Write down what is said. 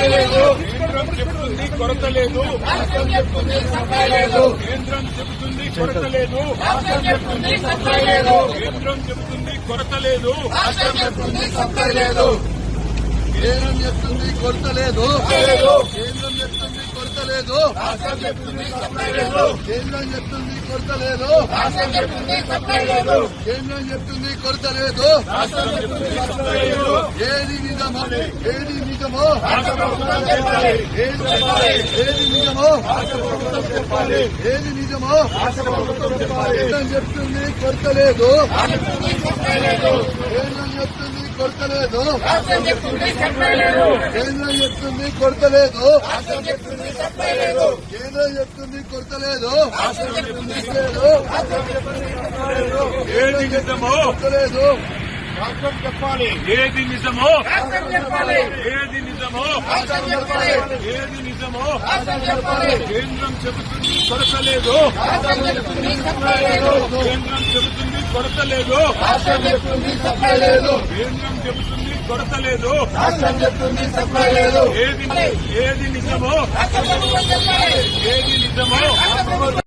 కేంద్రం చెబుతుంది కొరత లేదు. కేంద్రం చెబుతుంది కొరత లేదు. కేంద్రం చెబుతుంది కొరత లేదు. కేంద్రం చెప్తుంది కొరత లేదు. కేంద్రం చెప్తుంది కొరత లేదు. కేంద్రం చెప్తుంది కొరత లేదు. కేంద్రం చెప్తుంది కొరత లేదు. ఏది నిజమో ఏది నిజమో ఏది నిజమో ఏది నిజమో కేంద్రం చెప్తుంది కొరత లేదు. కేంద్రం చెప్తుంది కొరత లేదు. కేంద్రం చెప్తుంది కొరత లేదు. కేంద్రం చెప్తుంది కొరత లేదు. ఏది నిజమో లేదు. రాష్ట్రం చెప్పాలి. ఏది నిజమో ఏది నిజమో ఏది నిజమో కేంద్రం చెబుతుంది కొరత లేదు. కేంద్రం చెబుతుంది కొరత లేదు. కేంద్రం చెబుతుంది కొరత లేదు. ఏది నిజమో ఏది నిజమో